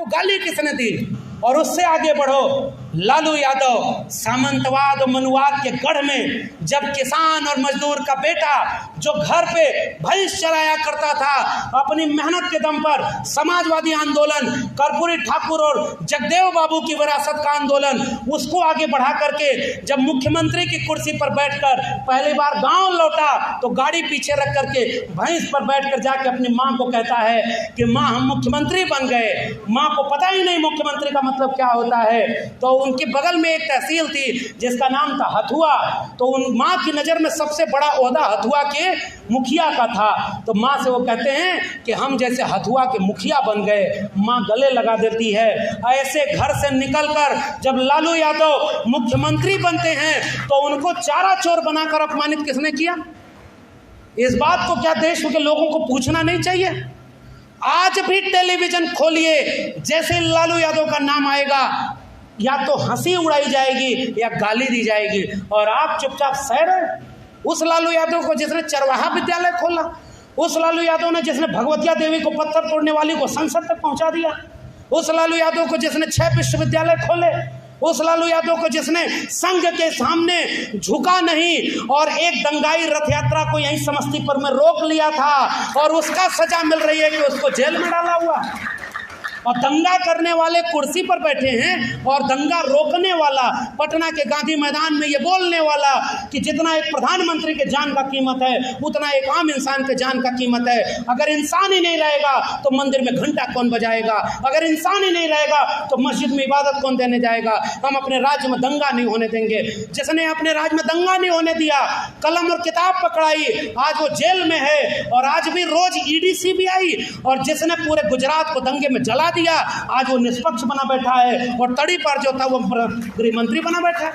को गाली किसने दी? और उससे आगे बढ़ो, लालू यादव सामंतवाद और मनुवाद के गढ़ में जब किसान और मजदूर का बेटा जो घर पे भैंस चराया करता था, अपनी मेहनत के दम पर समाजवादी आंदोलन, कर्पूरी ठाकुर और जगदेव बाबू की विरासत का आंदोलन, उसको आगे बढ़ा करके जब मुख्यमंत्री की कुर्सी पर बैठकर पहली बार गांव लौटा तो गाड़ी पीछे रख करके भैंस पर बैठकर जाके अपनी मां को कहता है कि मां हम मुख्यमंत्री बन गए। मां को पता ही नहीं मुख्यमंत्री का मतलब क्या होता है। तो उनके बगल में एक तहसील थी जिसका नाम था हथुआ, तो उन माँ की नज़र में सबसे बड़ा ओहदा हथुआ के मुखिया का था। तो माँ से वो कहते हैं कि हम जैसे हथुआ के मुखिया बन गए। माँ गले लगा देती है। ऐसे घर से निकलकर जब लालू यादव मुख्यमंत्री बनते हैं तो उनको चारा चोर बनाकर अपमानित किसने किया? इस बात को क्या देश के लोगों को पूछना नहीं चाहिए? आज भी टेलीविजन खोलिए, जैसे लालू यादव का नाम आएगा या तो हंसी उड़ाई जाएगी या गाली दी जाएगी, और आप चुपचाप सह रहे। उस लालू यादव को जिसने चरवाहा विद्यालय खोला, उस लालू यादव ने जिसने भगवतिया देवी को पत्थर तोड़ने वाली को संसद तक पहुंचा दिया, उस लालू यादव को जिसने 6 विश्वविद्यालय खोले, उस लालू यादव को जिसने संघ के सामने झुका नहीं और एक दंगाई रथ यात्रा को यहीं समस्तीपुर में रोक लिया था और उसका सजा मिल रही है कि उसको जेल में डाला हुआ। और दंगा करने वाले कुर्सी पर बैठे हैं और दंगा रोकने वाला पटना के गांधी मैदान में ये बोलने वाला कि जितना एक प्रधानमंत्री के जान का कीमत है उतना एक आम इंसान के जान का कीमत है। अगर इंसान ही नहीं रहेगा तो मंदिर में घंटा कौन बजाएगा? अगर इंसान ही नहीं रहेगा तो मस्जिद में इबादत कौन देने जाएगा? हम अपने राज्य में दंगा नहीं होने देंगे। जिसने अपने राज्य में दंगा नहीं होने दिया, कलम और किताब पकड़ाई, आज वो जेल में है और आज भी रोज ईडी सीबीआई, और जिसने पूरे गुजरात को दंगे में जला दिया आज वो निष्पक्ष बना बैठा है और तड़ी पर जो था वो गृह मंत्री बना बैठा है।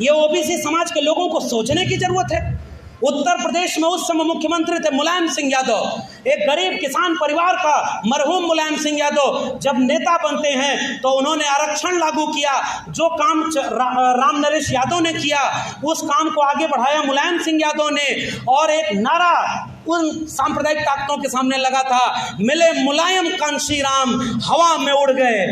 ये ओबीसी समाज के लोगों को सोचने की जरूरत है। उत्तर प्रदेश में उस समय मुख्यमंत्री थे मुलायम सिंह यादव, एक गरीब किसान परिवार का मरहूम मुलायम सिंह यादव जब नेता बनते हैं तो उन्होंने आरक्षण लागू किया। जो काम राम नरेश यादव ने किया उस काम को आगे बढ़ाया मुलायम सिंह यादव ने, और एक नारा उन सांप्रदायिक ताकतों के सामने लगा था, मिले मुलायम कांशी राम हवा में उड़ गए।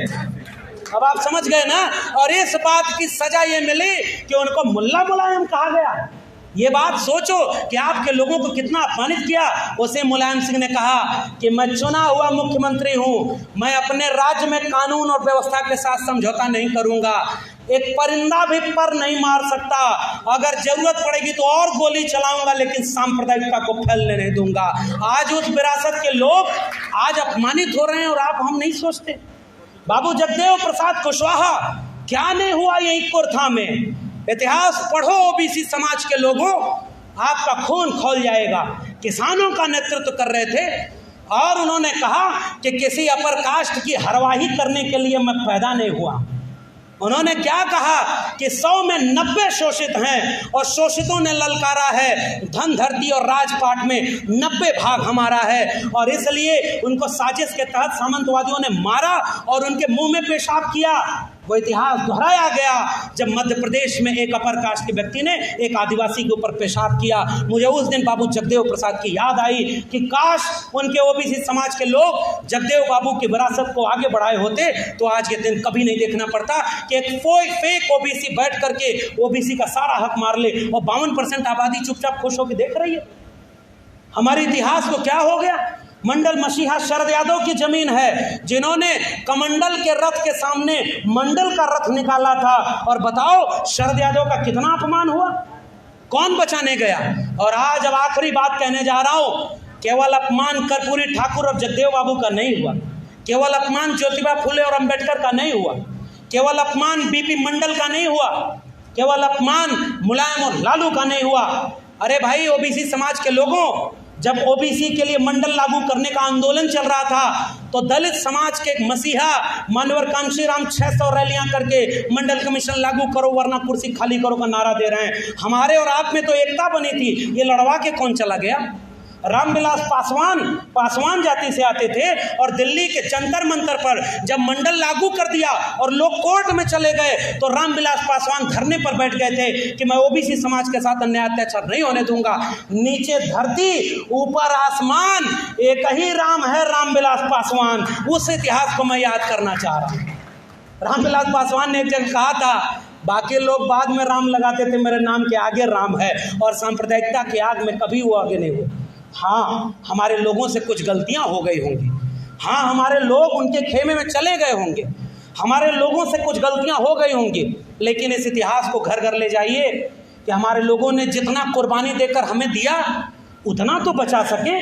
अब आप समझ गए ना? और इस बात की सजा ये मिली कि उनको मुल्ला मुलायम कहा गया। ये बात सोचो कि आपके लोगों को कितना अपमानित किया। उसे मुलायम सिंह ने कहा कि मैं चुना हुआ मुख्यमंत्री हूं, मैं अपने राज्य में कानून और व्यवस्था के साथ समझौता नहीं करूंगा, एक परिंदा भी पर नहीं मार सकता, अगर जरूरत पड़ेगी तो और गोली चलाऊंगा लेकिन सांप्रदायिकता को फैलने नहीं दूंगा। आज उस विरासत के लोग आज अपमानित हो रहे हैं और आप हम नहीं सोचते। बाबू जगदेव प्रसाद कुशवाहा क्या नहीं हुआ यही कुर्था में? इतिहास पढ़ो ओबीसी समाज के लोगों, आपका खून खौल जाएगा। किसानों का नेतृत्व कर रहे थे और उन्होंने कहा कि किसी अपर कास्ट की हरवाही करने के लिए मैं पैदा नहीं हुआ। उन्होंने क्या कहा कि 100 में 90 शोषित हैं और शोषितों ने ललकारा है, धन धरती और राजपाट में 90 भाग हमारा है, और इसलिए उनको साजिश के तहत सामंतवादियों ने मारा और उनके मुंह में पेशाब किया। वो इतिहास दोहराया गया जब मध्य प्रदेश में एक अपर कास्ट के व्यक्ति ने एक आदिवासी के ऊपर पेशाब किया। मुझे उस दिन बाबू जगदेव प्रसाद की याद आई कि काश उनके ओबीसी समाज के लोग जगदेव बाबू की विरासत को आगे बढ़ाए होते तो आज ये दिन कभी नहीं देखना पड़ता कि एक फेक ओबीसी बैठ करके ओबीसी का सारा हक मार ले और 52% आबादी चुपचाप खुश होकर देख रही है। हमारे इतिहास को क्या हो गया? मंडल मसीहा शरद यादव की जमीन है, जिन्होंने कमंडल के रथ के सामने मंडल का रथ निकाला था, और बताओ शरद यादव का कितना अपमान हुआ, कौन बचाने गया? और आज अब आखिरी बात कहने जा रहा हूं, केवल अपमान कर्पूरी ठाकुर और जगदेव बाबू का नहीं हुआ, केवल अपमान ज्योतिबा फुले और अंबेडकर का नहीं हुआ, केवल अपमान बीपी मंडल का नहीं हुआ, केवल अपमान मुलायम और लालू का नहीं हुआ। अरे भाई ओबीसी समाज के लोगों, जब ओबीसी के लिए मंडल लागू करने का आंदोलन चल रहा था तो दलित समाज के एक मसीहा मानवर कांशीराम 600 रैलियां करके मंडल कमीशन लागू करो वरना कुर्सी खाली करो का नारा दे रहे हैं। हमारे और आप में तो एकता बनी थी, ये लड़वा के कौन चला गया? रामविलास पासवान जाति से आते थे और दिल्ली के जंतर मंतर पर जब मंडल लागू कर दिया और लोग कोर्ट में चले गए तो रामविलास पासवान धरने पर बैठ गए थे कि मैं ओबीसी समाज के साथ अन्याय अत्याचार नहीं होने दूंगा। नीचे धरती ऊपर आसमान, एक ही राम है रामविलास पासवान। उस इतिहास को मैं याद करना चाह रहा हूँ। रामविलास पासवान ने एक जगह कहा था, बाकी लोग बाद में राम लगाते थे, मेरे नाम के आगे राम है, और सांप्रदायिकता की आग में कभी वो आगे नहीं हुए। हाँ, हमारे लोगों से कुछ गलतियां हो गई होंगी, हाँ हमारे लोग उनके खेमे में चले गए होंगे, हमारे लोगों से कुछ गलतियां हो गई होंगी, लेकिन इस इतिहास को घर घर ले जाइए कि हमारे लोगों ने जितना कुर्बानी देकर हमें दिया उतना तो बचा सके।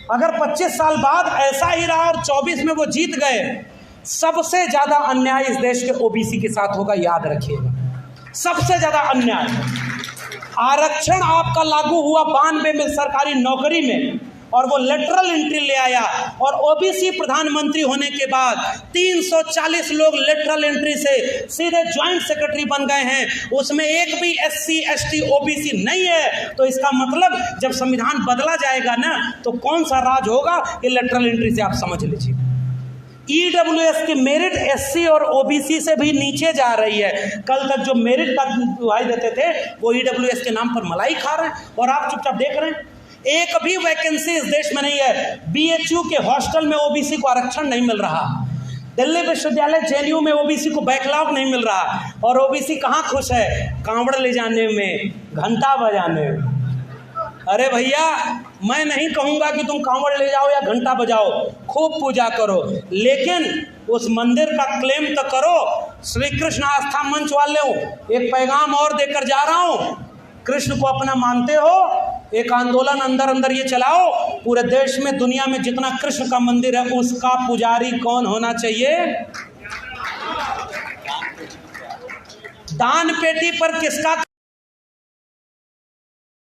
अगर 25 साल बाद ऐसा ही रहा और 24 में वो जीत गए, सबसे ज़्यादा अन्याय इस देश के ओबीसी के साथ होगा, याद रखिएगा। सबसे ज़्यादा अन्याय। आरक्षण आपका लागू हुआ 92 में सरकारी नौकरी में, और वो लेटरल एंट्री ले आया, और ओबीसी प्रधानमंत्री होने के बाद 340 लोग लेटरल एंट्री से सीधे ज्वाइंट सेक्रेटरी बन गए हैं। उसमें एक भी SC ST OBC नहीं है। तो इसका मतलब जब संविधान बदला जाएगा ना, तो कौन सा राज होगा, ये लेटरल एंट्री से आप समझ लीजिए। EWS की मेरिट SC और OBC से भी नीचे जा रही है। कल तक जो मेरिट का दुहाई देते थे वो EWS के नाम पर मलाई खा रहे हैं, और आप चुपचाप देख रहे हैं। एक भी वैकेंसी इस देश में नहीं है। BHU के हॉस्टल में OBC को आरक्षण नहीं मिल रहा, दिल्ली विश्वविद्यालय JNU में OBC को बैकलॉग नहीं मिल रहा, और OBC कहाँ खुश है, कांवड़ ले जाने में, घंटा बजाने में। अरे भैया, मैं नहीं कहूँगा कि तुम कांवड़ ले जाओ या घंटा बजाओ, खूब पूजा करो, लेकिन उस मंदिर का क्लेम तो करो। श्री कृष्ण आस्था मंच वाले एक पैगाम और देकर जा रहा हूँ, कृष्ण को अपना मानते हो, एक आंदोलन अंदर अंदर ये चलाओ, पूरे देश में दुनिया में जितना कृष्ण का मंदिर है उसका पुजारी कौन होना चाहिए? दान पेटी पर किसका